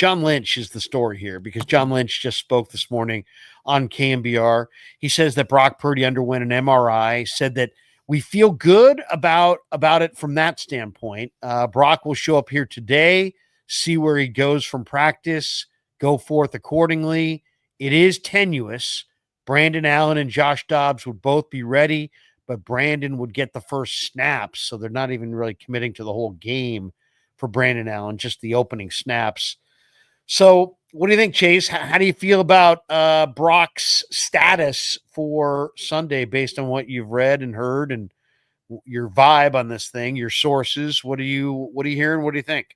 John Lynch is the story here because John Lynch just spoke this morning on KNBR. He says that Brock Purdy underwent an MRI, said that we feel good about it from that standpoint. Brock will show up here today, see where he goes from practice, go forth accordingly. It is tenuous. Brandon Allen and Josh Dobbs would both be ready, but Brandon would get the first snaps, so they're not even really committing to the whole game for Brandon Allen, just the opening snaps. So what do you think, Chase? How do you feel about Brock's status for Sunday based on what you've read and heard and your vibe on this thing, your sources? What are you hearing? What do you think?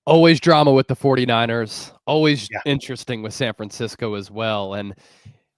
Always drama with the 49ers. Always interesting with San Francisco as well. And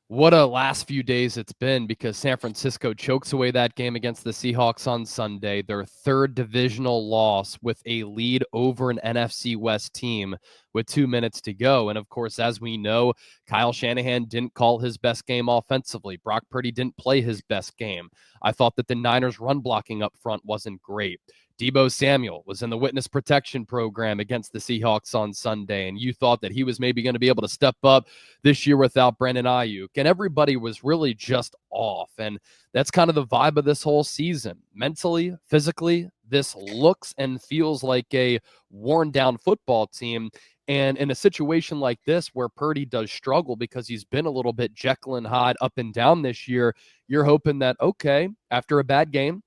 what a last few days it's been, because San Francisco chokes away that game against the Seahawks on Sunday, their third divisional loss with a lead over an NFC West team with 2 minutes to go. And of course, as we know, Kyle Shanahan didn't call his best game offensively. Brock Purdy didn't play his best game. I thought that the Niners run blocking up front wasn't great. Deebo Samuel was in the witness protection program against the Seahawks on Sunday, and you thought that he was maybe going to be able to step up this year without Brandon Ayuk, and everybody was really just off, and that's kind of the vibe of this whole season. Mentally, physically, this looks and feels like a worn-down football team, and in a situation like this where Purdy does struggle because he's been a little bit Jekyll and Hyde up and down this year, you're hoping that, okay, after a bad game,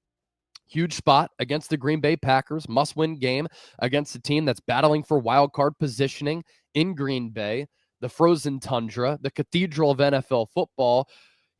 huge spot against the Green Bay Packers, must-win game against a team that's battling for wild card positioning in Green Bay, the frozen tundra, the cathedral of NFL football.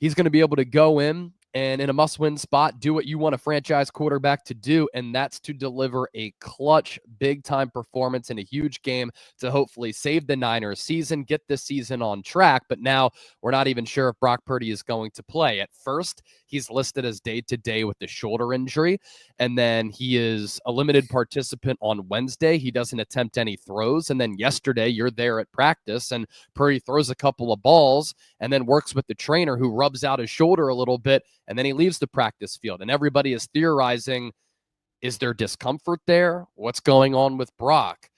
He's going to be able to go in and in a must-win spot, do what you want a franchise quarterback to do, and that's to deliver a clutch, big-time performance in a huge game to hopefully save the Niners season, get this season on track. But now we're not even sure if Brock Purdy is going to play. At first, he's listed as day-to-day with the shoulder injury, and then he is a limited participant on Wednesday. He doesn't attempt any throws, and then yesterday you're there at practice, and Purdy throws a couple of balls and then works with the trainer who rubs out his shoulder a little bit, and then he leaves the practice field. And everybody is theorizing, is there discomfort there? What's going on with Brock?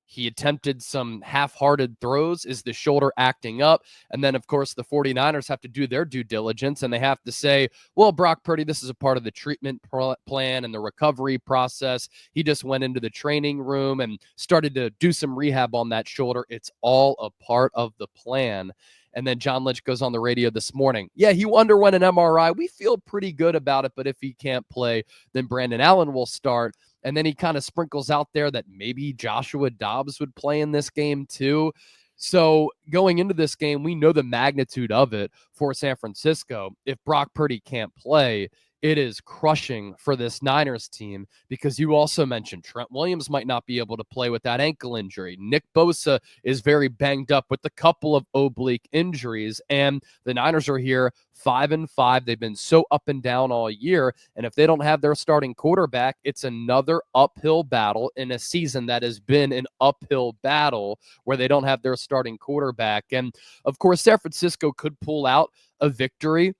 He attempted some half-hearted throws. Is the shoulder acting up? And then, of course, the 49ers have to do their due diligence, and they have to say, well, Brock Purdy, this is a part of the treatment plan and the recovery process. He just went into the training room and started to do some rehab on that shoulder. It's all a part of the plan. And then John Lynch goes on the radio this morning. Yeah, he underwent an MRI. We feel pretty good about it, but if he can't play, then Brandon Allen will start. And then he kind of sprinkles out there that maybe Joshua Dobbs would play in this game too. So going into this game, we know the magnitude of it for San Francisco. If Brock Purdy can't play, it is crushing for this Niners team, because you also mentioned Trent Williams might not be able to play with that ankle injury. Nick Bosa is very banged up with a couple of oblique injuries, and the Niners are here 5-5. They've been so up and down all year, and if they don't have their starting quarterback, it's another uphill battle in a season that has been an uphill battle where they don't have their starting quarterback. And of course, San Francisco could pull out a victory.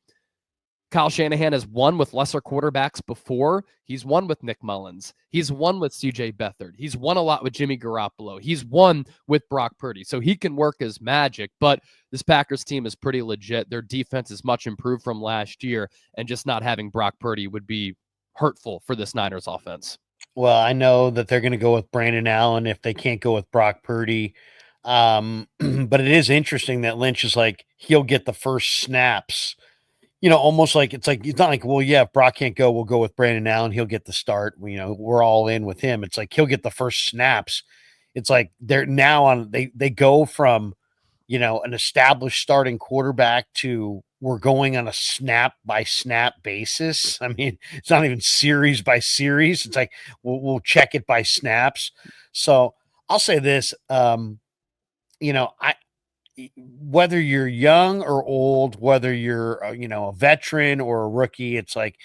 Kyle Shanahan has won with lesser quarterbacks before. He's won with Nick Mullins. He's won with C.J. Beathard. He's won a lot with Jimmy Garoppolo. He's won with Brock Purdy. So he can work his magic, but this Packers team is pretty legit. Their defense is much improved from last year, and just not having Brock Purdy would be hurtful for this Niners offense. Well, I know that they're going to go with Brandon Allen if they can't go with Brock Purdy. But it is interesting that Lynch is like, he'll get the first snaps. Almost like it's not like, well, yeah, if Brock can't go, we'll go with Brandon Allen. He'll get the start. We're all in with him. It's like he'll get the first snaps. It's like they're now on. They go from, an established starting quarterback to we're going on a snap by snap basis. I mean, it's not even series by series. It's like we'll check it by snaps. So I'll say this. Whether you're young or old, whether you're, a veteran or a rookie, it's like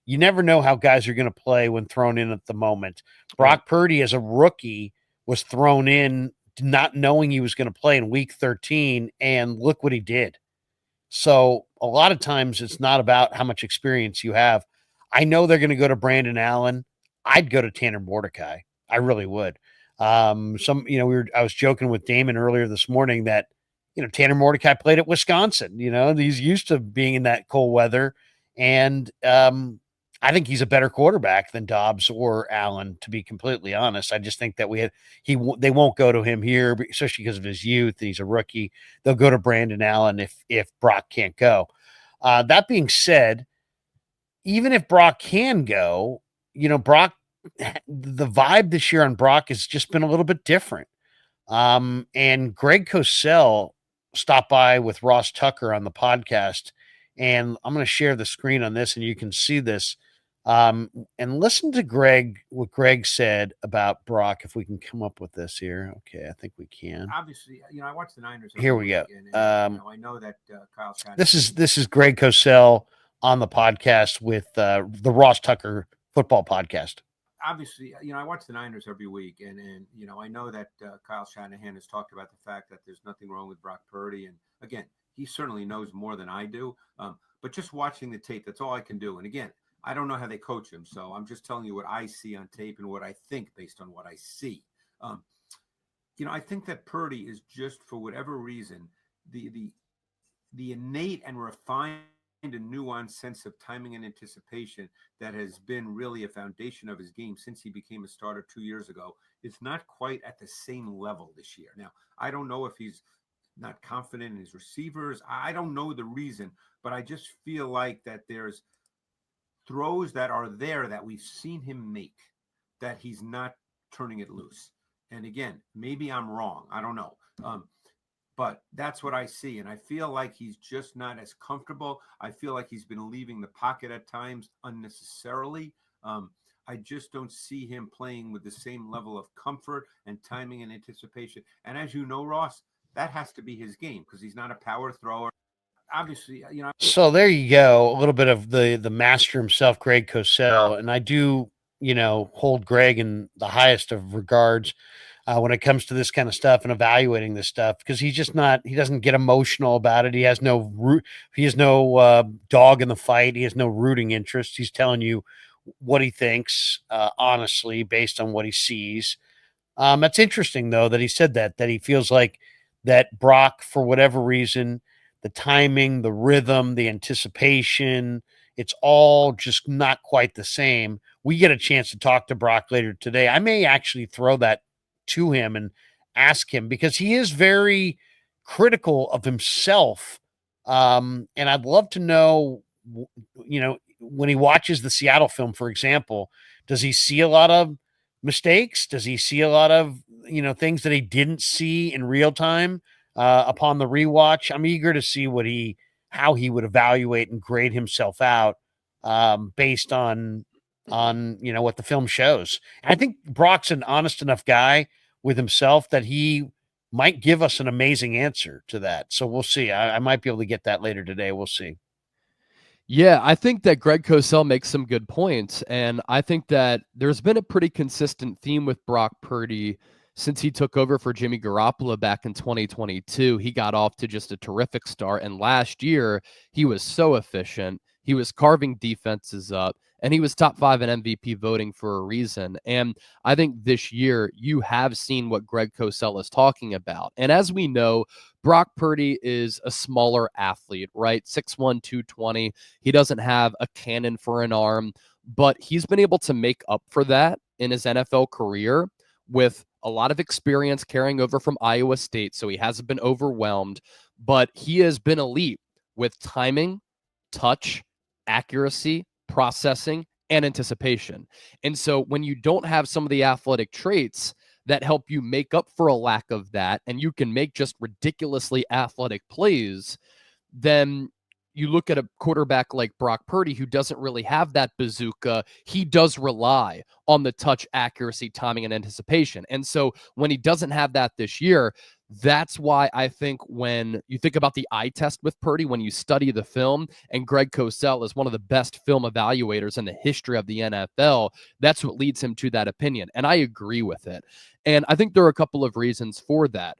you never know how guys are going to play when thrown in at the moment. Brock Purdy, as a rookie, was thrown in not knowing he was going to play in week 13, and look what he did. So a lot of times it's not about how much experience you have. I know they're going to go to Brandon Allen. I'd go to Tanner Mordecai. I really would. I was joking with Damon earlier this morning that, Tanner Mordecai played at Wisconsin, he's used to being in that cold weather. And I think he's a better quarterback than Dobbs or Allen, to be completely honest. I just think that they won't go to him here, especially because of his youth. And he's a rookie. They'll go to Brandon Allen if Brock can't go. That being said, even if Brock can go, Brock, the vibe this year on Brock has just been a little bit different. And Greg Cosell stopped by with Ross Tucker on the podcast, and I'm going to share the screen on this and you can see this. And listen to what Greg said about Brock. If we can come up with this here. Okay. I think we can. Obviously, I watch the Niners. Here we go. I know that Kyle. This is Greg Cosell on the podcast with the Ross Tucker football podcast. Obviously, I watch the Niners every week, and I know that Kyle Shanahan has talked about the fact that there's nothing wrong with Brock Purdy, and again, he certainly knows more than I do. But just watching the tape, that's all I can do. And again, I don't know how they coach him, so I'm just telling you what I see on tape and what I think based on what I see. I think that Purdy is just, for whatever reason, the innate and refined and nuanced sense of timing and anticipation that has been really a foundation of his game since he became a starter 2 years ago is not quite at the same level this year. Now, I don't know if he's not confident in his receivers. I don't know the reason, but I just feel like that there's throws that are there that we've seen him make that he's not turning it loose. And again, maybe I'm wrong. I don't know. But that's what I see. And I feel like he's just not as comfortable. I feel like he's been leaving the pocket at times unnecessarily. I just don't see him playing with the same level of comfort and timing and anticipation. And as you know, Ross, that has to be his game because he's not a power thrower. Obviously, So there you go. A little bit of the master himself, Greg Cosell. And I do, hold Greg in the highest of regards when it comes to this kind of stuff and evaluating this stuff, because he doesn't get emotional about it. He has no dog in the fight. He has no rooting interest. He's telling you what he thinks, honestly, based on what he sees. That's interesting though, that he said that he feels like that Brock, for whatever reason, the timing, the rhythm, the anticipation, it's all just not quite the same. We get a chance to talk to Brock later today. I may actually throw that to him and ask him, because he is very critical of himself. And I'd love to know, when he watches the Seattle film, for example, does he see a lot of mistakes? Does he see a lot of, things that he didn't see in real time upon the rewatch? I'm eager to see how he would evaluate and grade himself out based on what the film shows. And I think Brock's an honest enough guy with himself that he might give us an amazing answer to that. So we'll see. I might be able to get that later today. We'll see. Yeah, I think that Greg Cosell makes some good points. And I think that there's been a pretty consistent theme with Brock Purdy since he took over for Jimmy Garoppolo back in 2022. He got off to just a terrific start. And last year, he was so efficient. He was carving defenses up, and he was top 5 in MVP voting for a reason. And I think this year you have seen what Greg Cosell is talking about. And as we know, Brock Purdy is a smaller athlete, right? 6'1", 220. He doesn't have a cannon for an arm, but he's been able to make up for that in his NFL career with a lot of experience carrying over from Iowa State. So he hasn't been overwhelmed, but he has been elite with timing, touch, accuracy, processing, and anticipation. And so when you don't have some of the athletic traits that help you make up for a lack of that, and you can make just ridiculously athletic plays, then you look at a quarterback like Brock Purdy, who doesn't really have that bazooka. He does rely on the touch, accuracy, timing, and anticipation. And so when he doesn't have that this year, that's why I think when you think about the eye test with Purdy, when you study the film, and Greg Cosell is one of the best film evaluators in the history of the NFL, that's what leads him to that opinion. And I agree with it. And I think there are a couple of reasons for that.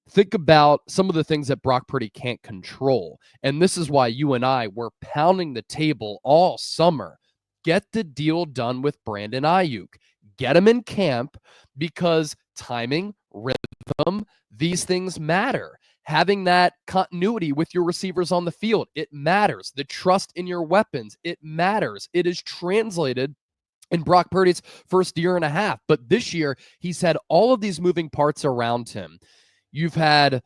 Think about some of the things that Brock Purdy can't control. And this is why you and I were pounding the table all summer. Get the deal done with Brandon Ayuk. Get him in camp, because timing, rhythm, these things matter. Having that continuity with your receivers on the field, it matters. The trust in your weapons, it matters. It is translated in Brock Purdy's first year and a half. But this year, he's had all of these moving parts around him. You've had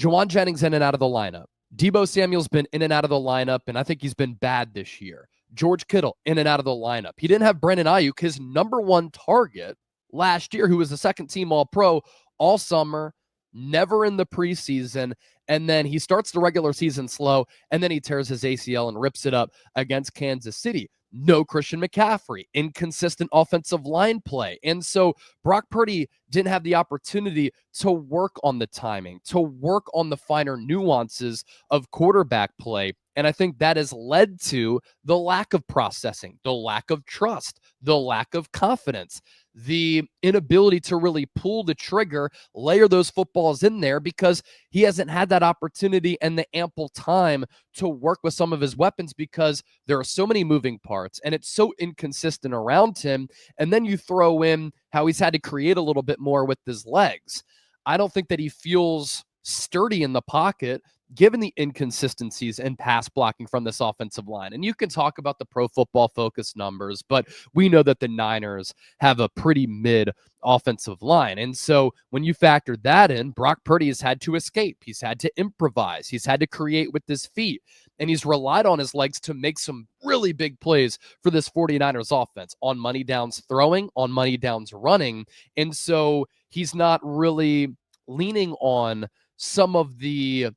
Juwan Jennings in and out of the lineup. Deebo Samuel's been in and out of the lineup, and I think he's been bad this year. George Kittle in and out of the lineup. He didn't have Brandon Ayuk, his number one target last year, who was a second-team All-Pro all summer, never in the preseason, and then he starts the regular season slow, and then he tears his ACL and rips it up against Kansas City. No Christian McCaffrey, inconsistent offensive line play. And so Brock Purdy didn't have the opportunity to work on the timing, to work on the finer nuances of quarterback play. And I think that has led to the lack of processing, the lack of trust, the lack of confidence, the inability to really pull the trigger, layer those footballs in there, because he hasn't had that opportunity and the ample time to work with some of his weapons, because there are so many moving parts and it's so inconsistent around him. And then you throw in how he's had to create a little bit more with his legs. I don't think that he feels sturdy in the pocket, given the inconsistencies in pass blocking from this offensive line. And you can talk about the Pro Football Focus numbers, but we know that the Niners have a pretty mid offensive line. And so when you factor that in, Brock Purdy has had to escape. He's had to improvise. He's had to create with his feet. And he's relied on his legs to make some really big plays for this 49ers offense, on money downs throwing, on money downs running. And so he's not really leaning on some of the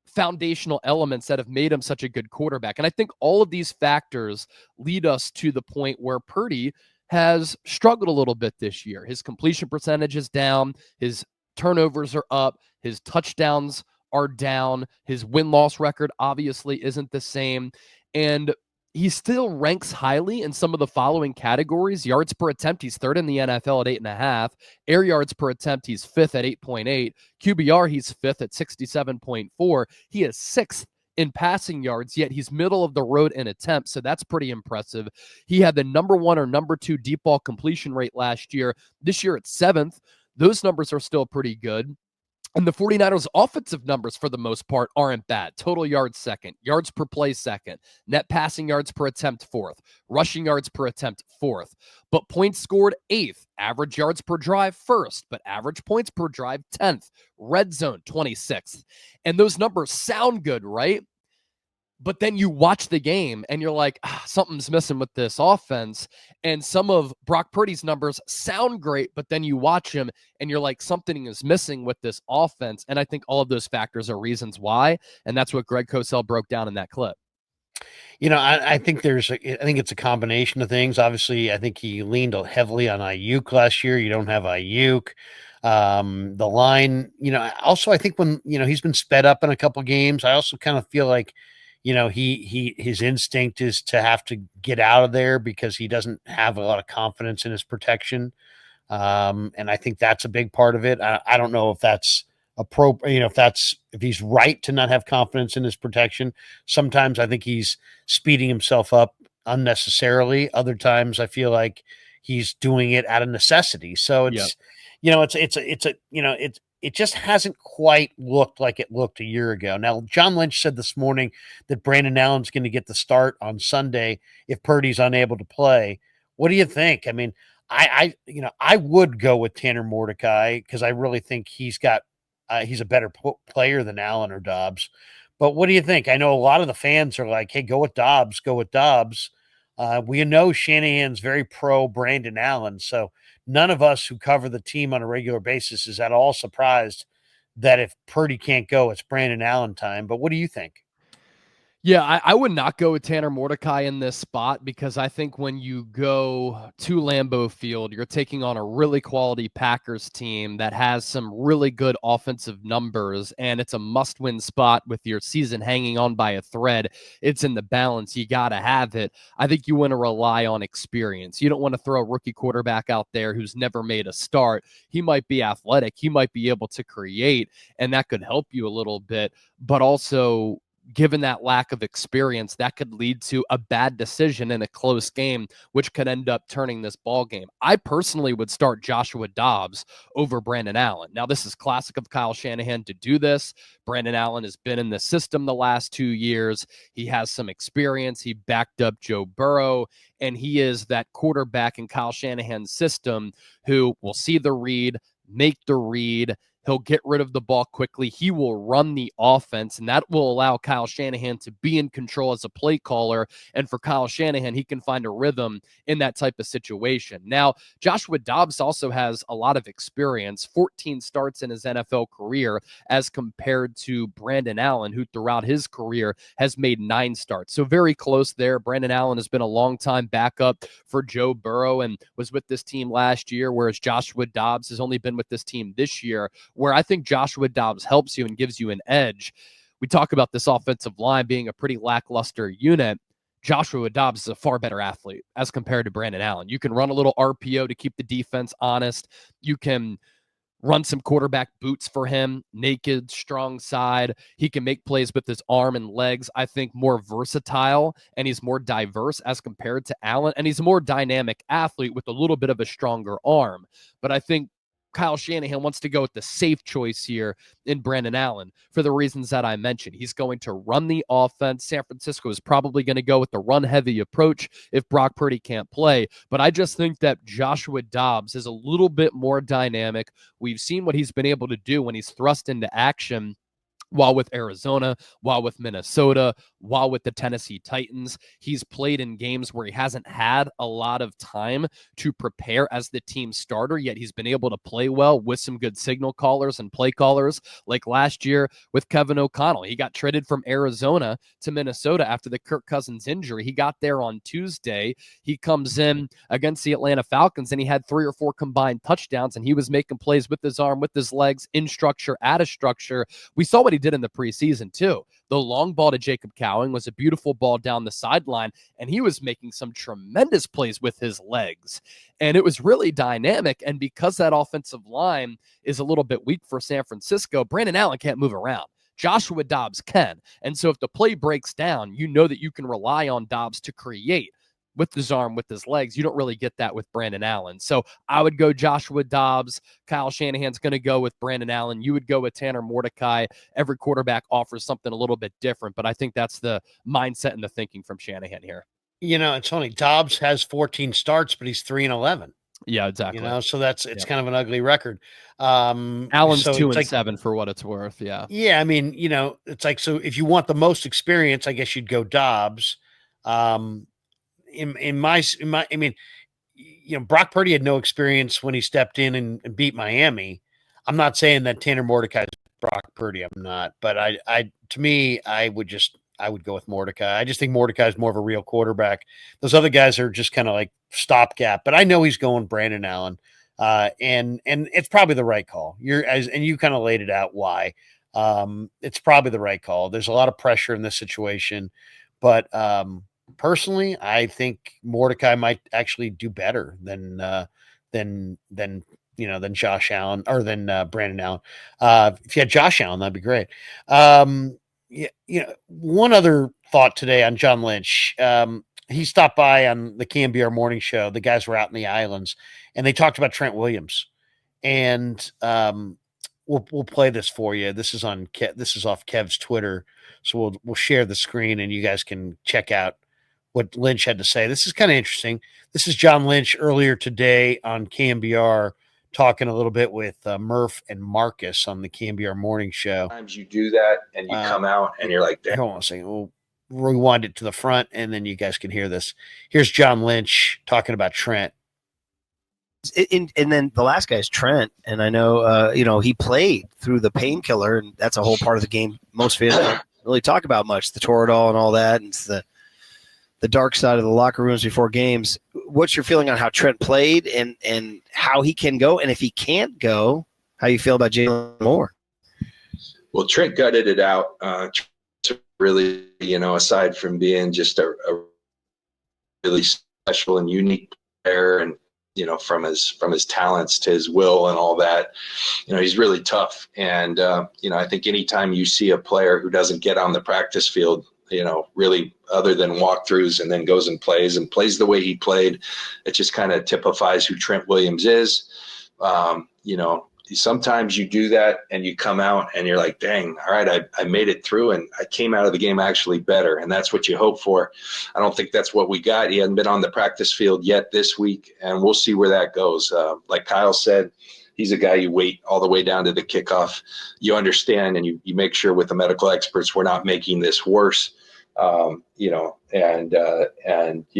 foundational elements that have made him such a good quarterback. And I think all of these factors lead us to the point where Purdy has struggled a little bit this year. His completion percentage is down. His turnovers are up. His touchdowns are down. His win-loss record obviously isn't the same. And he still ranks highly in some of the following categories. Yards per attempt, he's third in the NFL at 8.5. Air yards per attempt, he's fifth at 8.8. QBR, he's fifth at 67.4. He is sixth in passing yards, yet he's middle of the road in attempts, so that's pretty impressive. He had the number one or number two deep ball completion rate last year. This year it's seventh. Those numbers are still pretty good. And the 49ers offensive numbers, for the most part, aren't bad. Total yards second, yards per play second, net passing yards per attempt fourth, rushing yards per attempt fourth, but points scored eighth, average yards per drive first, but average points per drive 10th, red zone 26th. And those numbers sound good, right? But then you watch the game and you're like, something's missing with this offense. And some of Brock Purdy's numbers sound great, but then you watch him and you're like, something is missing with this offense. And I think all of those factors are reasons why. And that's what Greg Cosell broke down in that clip. You know, I think it's a combination of things. Obviously, I think he leaned heavily on Ayuk last year. You don't have Ayuk. The line, also I think when, he's been sped up in a couple games, I also kind of feel like, his instinct is to have to get out of there because he doesn't have a lot of confidence in his protection. And I think that's a big part of it. I don't know if that's appropriate, if he's right to not have confidence in his protection. Sometimes I think he's speeding himself up unnecessarily. Other times I feel like he's doing it out of necessity. So it's, it just hasn't quite looked like it looked a year ago. Now, John Lynch said this morning that Brandon Allen's going to get the start on Sunday if Purdy's unable to play. What do you think? I mean, I would go with Tanner Mordecai because I really think he's a better player than Allen or Dobbs. But what do you think? I know a lot of the fans are like, hey, go with Dobbs, go with Dobbs. We know Shanahan's very pro Brandon Allen, so none of us who cover the team on a regular basis is at all surprised that if Purdy can't go, it's Brandon Allen time. But what do you think? Yeah, I would not go with Tanner Mordecai in this spot because I think when you go to Lambeau Field, you're taking on a really quality Packers team that has some really good offensive numbers, and it's a must-win spot with your season hanging on by a thread. It's in the balance. You got to have it. I think you want to rely on experience. You don't want to throw a rookie quarterback out there who's never made a start. He might be athletic. He might be able to create, and that could help you a little bit, but also given that lack of experience, that could lead to a bad decision in a close game, which could end up turning this ball game. I personally would start Joshua Dobbs over Brandon Allen. Now, this is classic of Kyle Shanahan to do this. Brandon Allen has been in the system the last 2 years. He has some experience. He backed up Joe Burrow, and he is that quarterback in Kyle Shanahan's system who will see the read, make the read. He'll get rid of the ball quickly. He will run the offense, and that will allow Kyle Shanahan to be in control as a play caller. And for Kyle Shanahan, he can find a rhythm in that type of situation. Now, Joshua Dobbs also has a lot of experience, 14 starts in his NFL career, as compared to Brandon Allen, who throughout his career has made 9 starts. So very close there. Brandon Allen has been a long-time backup for Joe Burrow and was with this team last year, whereas Joshua Dobbs has only been with this team this year. Where I think Joshua Dobbs helps you and gives you an edge. We talk about this offensive line being a pretty lackluster unit. Joshua Dobbs is a far better athlete as compared to Brandon Allen. You can run a little RPO to keep the defense honest. You can run some quarterback boots for him, naked, strong side. He can make plays with his arm and legs. I think more versatile, and he's more diverse as compared to Allen. And he's a more dynamic athlete with a little bit of a stronger arm. But I think Kyle Shanahan wants to go with the safe choice here in Brandon Allen for the reasons that I mentioned. He's going to run the offense. San Francisco is probably going to go with the run-heavy approach if Brock Purdy can't play. But I just think that Joshua Dobbs is a little bit more dynamic. We've seen what he's been able to do when he's thrust into action while with Arizona, while with Minnesota, while with the Tennessee Titans. He's played in games where he hasn't had a lot of time to prepare as the team starter, yet he's been able to play well with some good signal callers and play callers, like last year with Kevin O'Connell. He got traded from Arizona to Minnesota after the Kirk Cousins injury. He got there on Tuesday. He comes in against the Atlanta Falcons, and he had 3 or 4 combined touchdowns, and he was making plays with his arm, with his legs, in structure, out of structure. We saw what he did in the preseason too. The long ball to Jacob Cowing was a beautiful ball down the sideline, and he was making some tremendous plays with his legs. And it was really dynamic. And because that offensive line is a little bit weak for San Francisco, Brandon Allen can't move around. Joshua Dobbs can. And so if the play breaks down, you know that you can rely on Dobbs to create with his arm, with his legs. You don't really get that with Brandon Allen. So I would go Joshua Dobbs. Kyle Shanahan's going to go with Brandon Allen. You would go with Tanner Mordecai. Every quarterback offers something a little bit different, but I think that's the mindset and the thinking from Shanahan here. You know, it's funny. Dobbs has 14 starts, but he's 3-11. Yeah, exactly. You know, so it's kind of an ugly record. Allen's so 2-7 for what it's worth. Yeah. Yeah. I mean, you know, it's like, so if you want the most experience, I guess you'd go Dobbs. In my, I mean, you know, Brock Purdy had no experience when he stepped in and beat Miami. I'm not saying that Tanner Mordecai is Brock Purdy. I'm not, but to me, I would go with Mordecai. I just think Mordecai is more of a real quarterback. Those other guys are just kind of like stopgap, but I know he's going Brandon Allen. And it's probably the right call. And you kind of laid it out why. It's probably the right call. There's a lot of pressure in this situation, but, personally, I think Mordecai might actually do better than Josh Allen or than Brandon Allen. If you had Josh Allen, that'd be great. One other thought today on John Lynch. He stopped by on the KNBR morning show. The guys were out in the islands, and they talked about Trent Williams. And we'll play this for you. This is off Kev's Twitter, so we'll share the screen, and you guys can check out what Lynch had to say. This is kind of interesting. This is John Lynch earlier today on KNBR talking a little bit with Murph and Marcus on the KNBR morning show. Sometimes you do that and you come out and you're like, damn. Hold on a second. We'll rewind it to the front and then you guys can hear this. Here's John Lynch talking about Trent. And then the last guy is Trent. And I know, he played through the painkiller, and that's a whole part of the game most fans don't really talk about much, the Toradol and all that. And it's the dark side of the locker rooms before games. What's your feeling on how Trent played and how he can go? And if he can't go, how you feel about Jalen Moore? Well, Trent gutted it out. Really, aside from being just a really special and unique player and, from his talents to his will and all that. He's really tough. And, I think anytime you see a player who doesn't get on the practice field, really other than walkthroughs and then goes and plays the way he played, it just kind of typifies who Trent Williams is. Sometimes you do that and you come out and you're like, dang, all right, I made it through and I came out of the game actually better. And that's what you hope for. I don't think that's what we got. He hasn't been on the practice field yet this week, and we'll see where that goes. Like Kyle said, he's a guy you wait all the way down to the kickoff. You understand and you make sure with the medical experts we're not making this worse, and you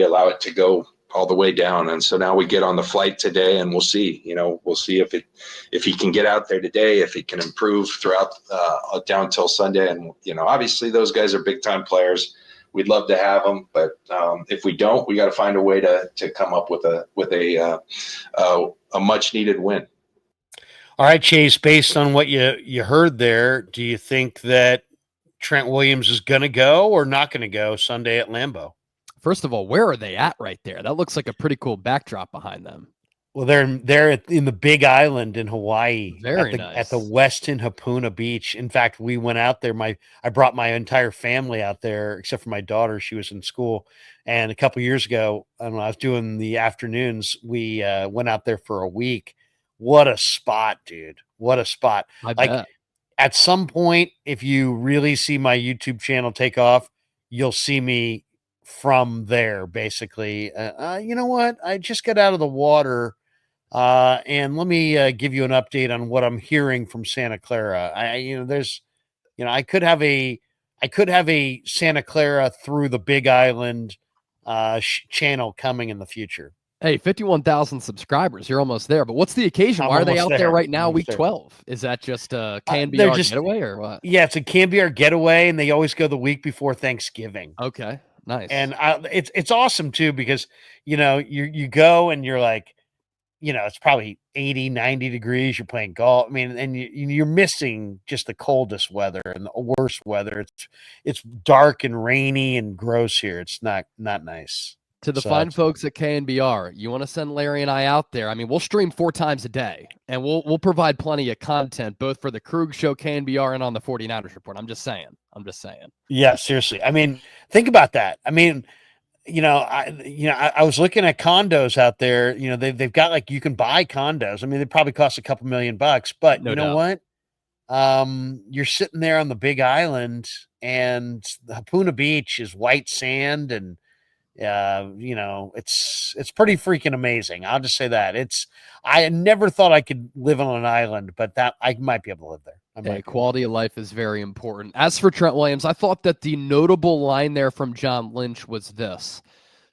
allow it to go all the way down. And so now we get on the flight today and we'll see if he can get out there today, if he can improve throughout down till Sunday. And, obviously those guys are big time players. We'd love to have them, but if we don't, we got to find a way to come up with a much needed win. All right, Chase, based on what you heard there, do you think that Trent Williams is going to go or not going to go Sunday at Lambeau? First of all, where are they at right there? That looks like a pretty cool backdrop behind them. Well, they're in the Big Island in Hawaii. Very nice. Nice. At the Westin Hapuna Beach. In fact, we went out there. I brought my entire family out there, except for my daughter. She was in school. And a couple years ago, when I was doing the afternoons, we went out there for a week. What a spot, dude. What a spot. I bet. At some point, if you really see my YouTube channel take off, you'll see me from there, basically. You know what? I just got out of the water, and let me give you an update on what I'm hearing from Santa Clara. I could have a Santa Clara through the Big Island channel coming in the future. Hey, 51,000 subscribers. You're almost there. But what's the occasion? Why are they out there right now, week 12? Is that just a KNBR getaway or what? Yeah, it's a KNBR getaway, and they always go the week before Thanksgiving. Okay, nice. And it's awesome, too, because, you go and you're like, it's probably 80, 90 degrees. You're playing golf. I mean, and you're missing just the coldest weather and the worst weather. It's dark and rainy and gross here. It's not nice. To the fine folks at KNBR, you want to send Larry and I out there? I mean, we'll stream 4 times a day, and we'll provide plenty of content, both for the Krueger Show, KNBR, and on the 49ers Report. I'm just saying. Yeah, seriously. I mean, think about that. I mean, I was looking at condos out there. They've got you can buy condos. I mean, they probably cost a couple $1 million, but no you know doubt. What? You're sitting there on the Big Island, and the Hapuna Beach is white sand, and it's pretty freaking amazing. I'll just say that. I never thought I could live on an island, but that I might be able to live there. Quality of life is very important. As for Trent Williams, I thought that the notable line there from John Lynch was this.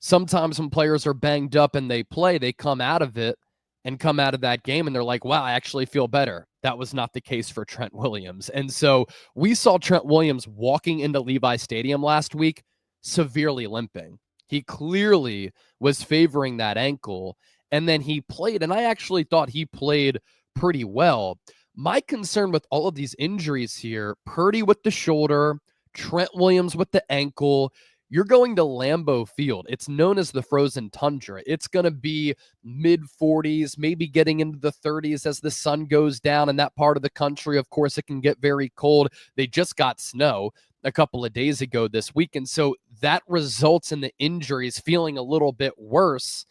Sometimes when players are banged up and they play, they come out of it and come out of that game and they're like, wow, I actually feel better. That was not the case for Trent Williams. And so we saw Trent Williams walking into Levi Stadium last week, severely limping. He clearly was favoring that ankle, and then he played, and I actually thought he played pretty well. My concern with all of these injuries here, Purdy with the shoulder, Trent Williams with the ankle, you're going to Lambeau Field. It's known as the frozen tundra. It's going to be mid-40s, maybe getting into the 30s as the sun goes down in that part of the country. Of course, it can get very cold. They just got snow a couple of days ago this week, and so that results in the injuries feeling a little bit worse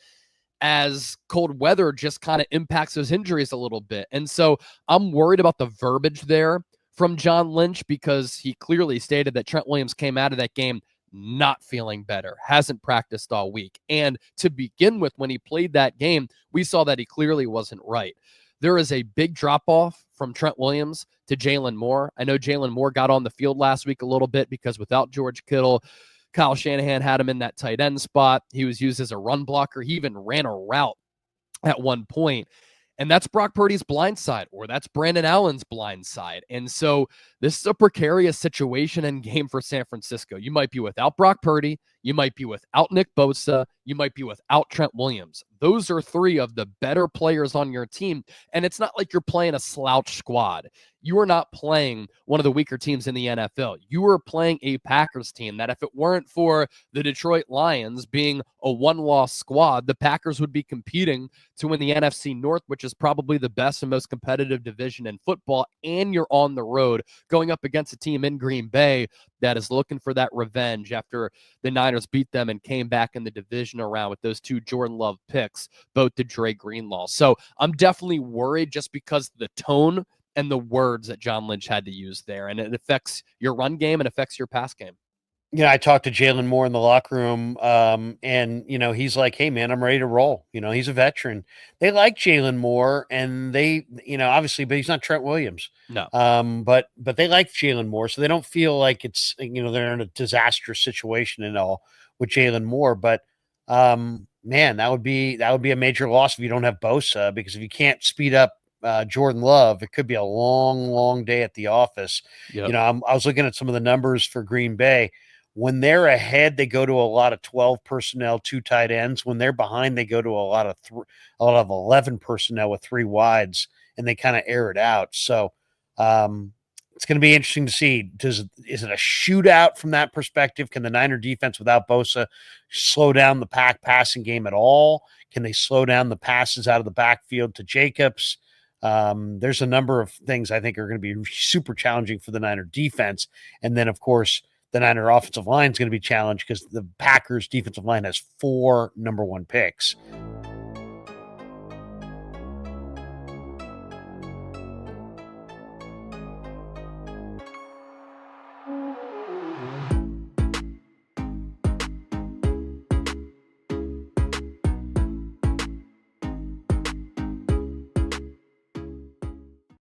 as cold weather just kind of impacts those injuries a little bit. And so I'm worried about the verbiage there from John Lynch, because he clearly stated that Trent Williams came out of that game not feeling better, hasn't practiced all week. And to begin with, when he played that game, we saw that he clearly wasn't right. There is a big drop-off from Trent Williams to Jalen Moore. I know Jalen Moore got on the field last week a little bit because without George Kittle, Kyle Shanahan had him in that tight end spot. He was used as a run blocker. He even ran a route at one point. And that's Brock Purdy's blind side, or that's Brandon Allen's blind side. And so this is a precarious situation and game for San Francisco. You might be without Brock Purdy. You might be without Nick Bosa. You might be without Trent Williams. Those are 3 of the better players on your team. And it's not like you're playing a slouch squad. you are not playing one of the weaker teams in the NFL. You are playing a Packers team that if it weren't for the Detroit Lions being a one-loss squad, the Packers would be competing to win the NFC North, which is probably the best and most competitive division in football. And you're on the road going up against a team in Green Bay that is looking for that revenge after the Niners beat them and came back in the division round with those 2 Jordan Love picks, both to Dre Greenlaw. So I'm definitely worried just because the tone and the words that John Lynch had to use there, and it affects your run game and affects your pass game. I talked to Jalen Moore in the locker room, and he's like, "Hey, man, I'm ready to roll." He's a veteran. They like Jalen Moore, and they, obviously, but he's not Trent Williams. No. But they like Jalen Moore, so they don't feel like it's they're in a disastrous situation and all with Jalen Moore. But man, that would be a major loss if you don't have Bosa, because if you can't speed up Jordan Love, it could be a long, long day at the office. Yep. I was looking at some of the numbers for Green Bay. When they're ahead, they go to a lot of 12 personnel, 2 tight ends. When they're behind, they go to a lot of 11 personnel with 3 wides, and they kind of air it out. So it's going to be interesting to see. Is it a shootout from that perspective? Can the Niner defense without Bosa slow down the Pack passing game at all? Can they slow down the passes out of the backfield to Jacobs? There's a number of things I think are going to be super challenging for the Niner defense. And then, of course, the Niner offensive line is going to be challenged because the Packers defensive line has 4 number 1 picks.